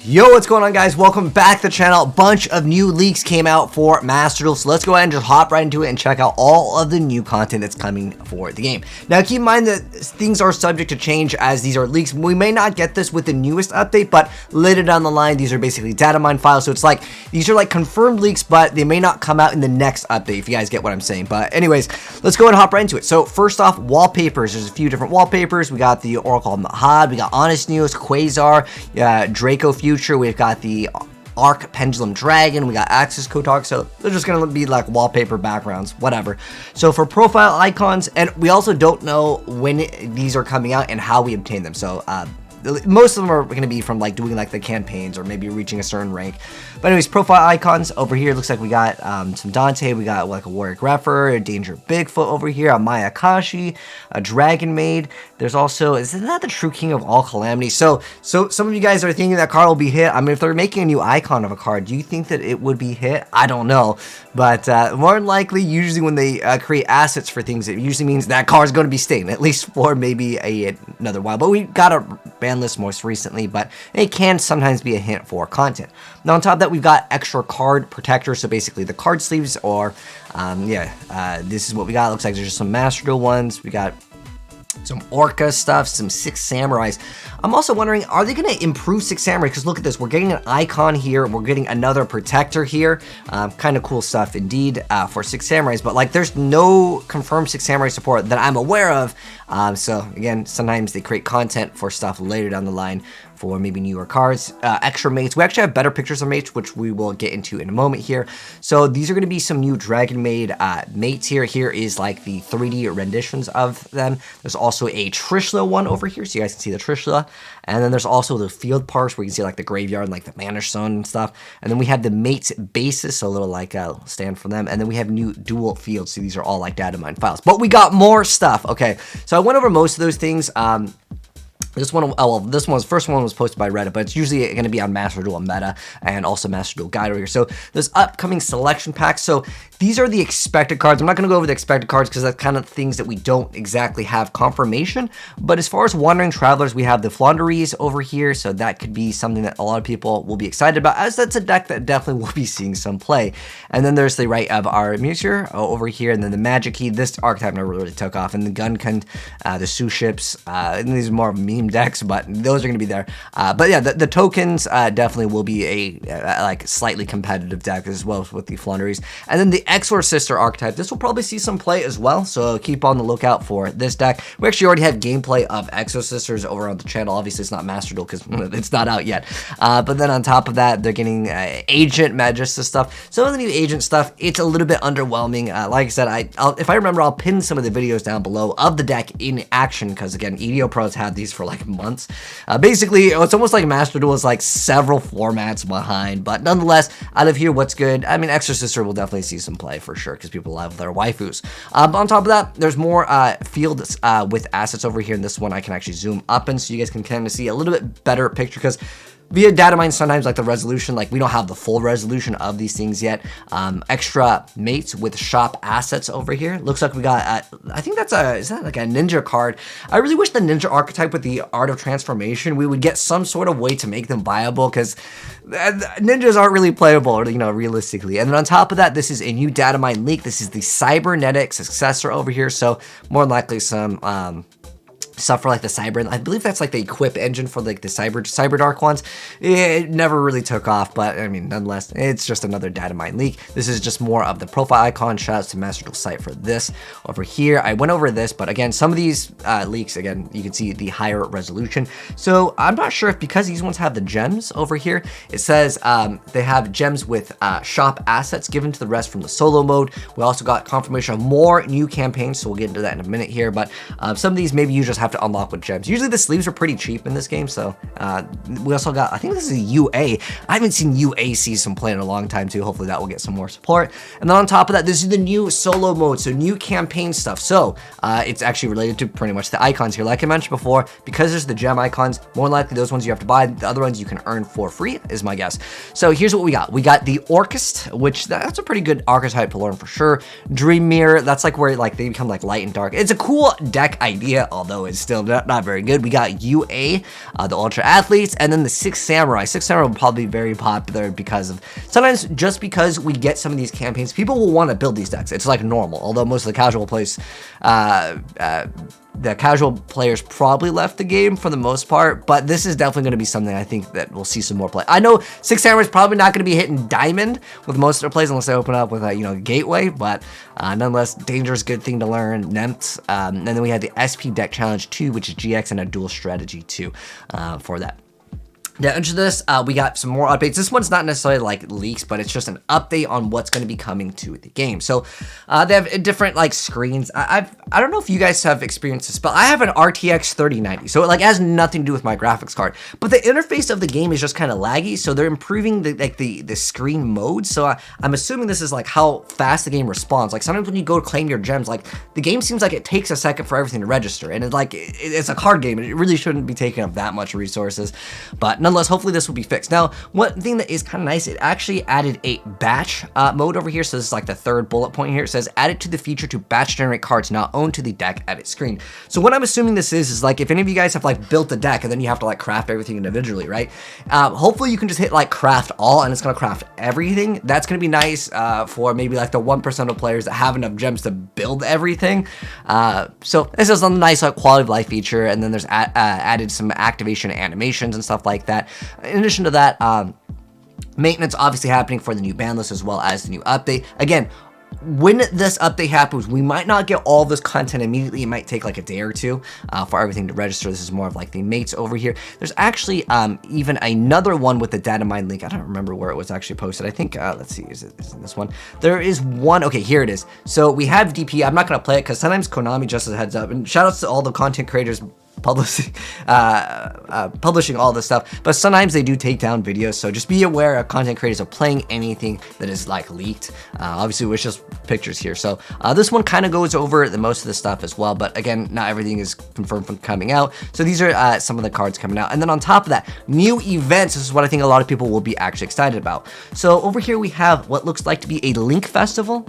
Yo, what's going on, guys? Welcome back to the channel. A bunch of new leaks came out for Master Duel, so let's go ahead and just hop right into it and check out all of the new content that's coming for the game. Now, keep in mind that things are subject to change as these are leaks. We may not get this with the newest update, but later down the line, these are basically data mine files, so it's like, these are like confirmed leaks, but they may not come out in the next update, if you guys get what I'm saying. But anyways, let's go ahead and hop right into it. So first off, wallpapers. There's a few different wallpapers. We got the Oracle Mahad, we got AzneyesWhitedragon, Quasar, Draco Future, we've got the Arc Pendulum Dragon, we got Axis Kotak, so they're just gonna be like wallpaper backgrounds, whatever. So for profile icons, and we also don't know when these are coming out and how we obtain them, so most of them are going to be from like doing like the campaigns or maybe reaching a certain rank. But anyways, profile icons over here, looks like we got some Dante, we got like a Warrior Greffer, a Danger Bigfoot over here, a Mayakashi, a Dragonmaid. There's also, isn't that the True King of all Calamity? So some of you guys are thinking that card will be hit. I mean, if they're making a new icon of a card, do you think that it would be hit? I don't know, but more than likely, usually when they create assets for things, it usually means that card is going to be staying at least for maybe another while. But we got a ban list most recently, but it can sometimes be a hint for content. Now on top of that, we've got extra card protectors, so basically the card sleeves, or this is what we got. Looks like there's just some Master Duel ones. We got some Orca stuff, some Six Samurais. I'm also wondering, are they going to improve Six Samurai? Because look at this, we're getting an icon here, we're getting another protector here. Kind of cool stuff indeed for Six Samurais, but like there's no confirmed Six Samurai support that I'm aware of. So again, sometimes they create content for stuff later down the line for maybe newer cards. Extra mates, we actually have better pictures of mates, which we will get into in a moment here. So these are going to be some new Dragonmaid mates here. Here is like the 3D renditions of them. There's also a Trishula one over here, so you guys can see the Trishula. And then there's also the field parts where you can see like the graveyard and like the mana stone and stuff. And then we have the mates bases, so a little like stand for them. And then we have new dual fields, so these are all like data mine files. But we got more stuff. Okay, so I went over most of those things. This one, first one was posted by Reddit, but it's usually going to be on Master Duel Meta and also Master Duel Guide over here. So there's upcoming selection packs. So these are the expected cards. I'm not going to go over the expected cards because that's kind of things that we don't exactly have confirmation. But as far as Wandering Travelers, we have the Flaunderies over here. So that could be something that a lot of people will be excited about, as that's a deck that definitely will be seeing some play. And then there's the Right of our Musir over here, and then the Magic Key. This archetype never really took off. And the Gunkund, the Sue Ships, and these are more meme decks, but those are going to be there. But yeah, the tokens definitely will be a like slightly competitive deck as well with the Flaunderies. And then the Exorcister archetype, this will probably see some play as well, so keep on the lookout for this deck. We actually already have gameplay of Exorcisters over on the channel. Obviously it's not Master Duel because it's not out yet, but then on top of that, they're getting Agent Magista stuff. Some of the new Agent stuff, it's a little bit underwhelming. Like I said, if I remember, I'll pin some of the videos down below of the deck in action, because again, EDO Pros had these for like months. Basically, it's almost like Master Duel is like several formats behind, but nonetheless, out of here, what's good? I mean, Exorcister will definitely see some play for sure, because people love their waifus. On top of that, there's more fields with assets over here. In this one, I can actually zoom up in so you guys can kind of see a little bit better picture, because via data mine, sometimes like the resolution, like we don't have the full resolution of these things yet. Extra mates with shop assets over here. Looks like we got, I think that's is that like a ninja card? I really wish the ninja archetype with the Art of Transformation, we would get some sort of way to make them viable, because ninjas aren't really playable, you know, realistically. And then on top of that, this is a new data mine leak. This is the Cybernetic successor over here, so more than likely some stuff for like the Cyber, I believe that's like the equip engine for like the Cyber Dark ones. It never really took off, but I mean, nonetheless, it's just another data mine leak. This is just more of the profile icon. Shoutouts to Master Duel site for this over here. I went over this, but again, some of these leaks, again, you can see the higher resolution. So I'm not sure if, because these ones have the gems over here, it says they have gems with shop assets given to the rest from the solo mode. We also got confirmation of more new campaigns, so we'll get into that in a minute here, but some of these maybe you just have to unlock with gems. Usually the sleeves are pretty cheap in this game, so we also got, I think this is a UA. I haven't seen UA see some play in a long time too. Hopefully that will get some more support. And then on top of that, this is the new solo mode, so new campaign stuff. So it's actually related to pretty much the icons here. Like I mentioned before, because there's the gem icons, more likely those ones you have to buy. The other ones you can earn for free is my guess. So here's what we got. We got the Orchist, which that's a pretty good archetype to learn for sure. Dream Mirror, that's like where like they become like light and dark. It's a cool deck idea, although it's but still not very good. We got UA, the Ultra Athletes, and then the Six Samurai. Six Samurai will probably be very popular because of, sometimes just because we get some of these campaigns, people will want to build these decks. It's like normal, although most of the casual players, the casual players probably left the game for the most part, but this is definitely going to be something I think that we'll see some more play. I know Six Samurai is probably not going to be hitting diamond with most of their plays unless they open up with a, you know, gateway, but nonetheless, Danger's good thing to learn. Nemts, and then we had the SP Deck Challenge 2, which is GX, and a dual strategy 2 for that. Now, into this, we got some more updates. This one's not necessarily like leaks, but it's just an update on what's going to be coming to the game. So they have different like screens. I don't know if you guys have experienced this, but I have an RTX 3090, so it like has nothing to do with my graphics card. But the interface of the game is just kind of laggy, so they're improving the screen mode. So I'm assuming this is like how fast the game responds. Like sometimes when you go to claim your gems, like the game seems like it takes a second for everything to register, and it's a card game. It really shouldn't be taking up that much resources, but nonetheless, hopefully this will be fixed. Now, one thing that is kind of nice, it actually added a batch mode over here. So this is like the third bullet point here. It says added to the feature to batch generate cards not owned to the deck edit screen. So what I'm assuming this is like if any of you guys have like built a deck and then you have to like craft everything individually, right? Hopefully you can just hit like craft all and it's gonna craft everything. That's gonna be nice for maybe like the 1% of players that have enough gems to build everything. So this is a nice like quality of life feature, and then there's added some activation animations and stuff like that. In addition to that, maintenance obviously happening for the new ban list as well as the new update. Again, when this update happens, we might not get all this content immediately. It might take like a day or two for everything to register. This is more of like the mates over here. There's actually even another one with the data mine link. I don't remember where it was actually posted. I think, let's see, is it this one? There is one. Okay, here it is. So we have DP. I'm not going to play it because sometimes Konami, just as a heads up, and shout outs to all the content creators publishing all this stuff, but sometimes they do take down videos, so just be aware of content creators are playing anything that is like leaked. Obviously it's just pictures here, so this one kind of goes over the most of the stuff as well, but again, not everything is confirmed from coming out. So these are some of the cards coming out, and then on top of that, new events. This is what I think a lot of people will be actually excited about. So over here we have what looks like to be a Link Festival.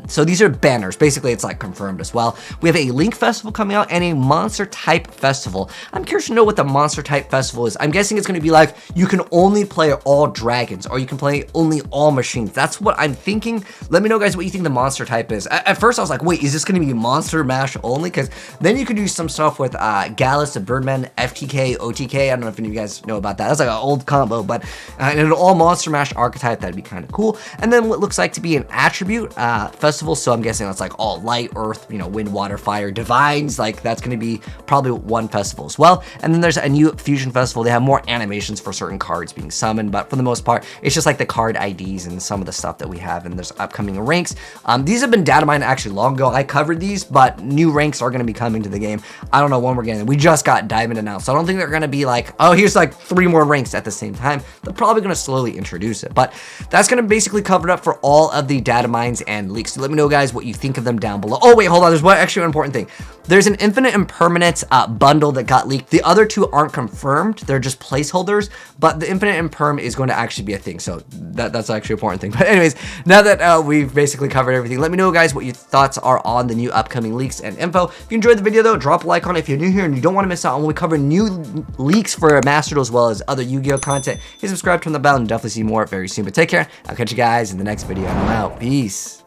So these are banners, basically it's like confirmed as well. We have a Link Festival coming out and a monster type festival. I'm curious to know what the monster type festival is. I'm guessing it's going to be like you can only play all dragons, or you can play only all machines. That's what I'm thinking. Let me know, guys, what you think the monster type is. At first I was like, wait, is this going to be monster mash only? Because then you could do some stuff with Gallus, the Birdman, FTK, OTK. I don't know if any of you guys know about that. That's like an old combo, but in an all monster mash archetype, that'd be kind of cool. And then what looks like to be an attribute festival. So I'm guessing that's like all light, earth, you know, wind, water, fire, divines. Like that's going to be probably one festival as well. And then there's a new fusion festival. They have more animations for certain cards being summoned, but for the most part, it's just like the card IDs and some of the stuff that we have. And there's upcoming ranks. These have been data mined actually long ago. I covered these, but new ranks are going to be coming to the game. I don't know when we're getting. We just got Diamond announced, so I don't think they're going to be like, oh, here's like 3 more ranks at the same time. They're probably going to slowly introduce it, but that's going to basically cover it up for all of the data mines and leaks. So let me know, guys, what you think of them down below. Oh wait, hold on. There's one actually important thing. There's an infinite impermanence bundle that got leaked. The other 2 aren't confirmed. They're just placeholders, but the infinite imperm is going to actually be a thing. So that's actually an important thing. But anyways, now that we've basically covered everything, let me know, guys, what your thoughts are on the new upcoming leaks and info. If you enjoyed the video though, drop a like on it. If you're new here and you don't want to miss out on when we cover new leaks for Master Duel as well as other Yu-Gi-Oh content, hit subscribe, turn the bell, and definitely see more very soon. But take care. I'll catch you guys in the next video. I'm out. Peace.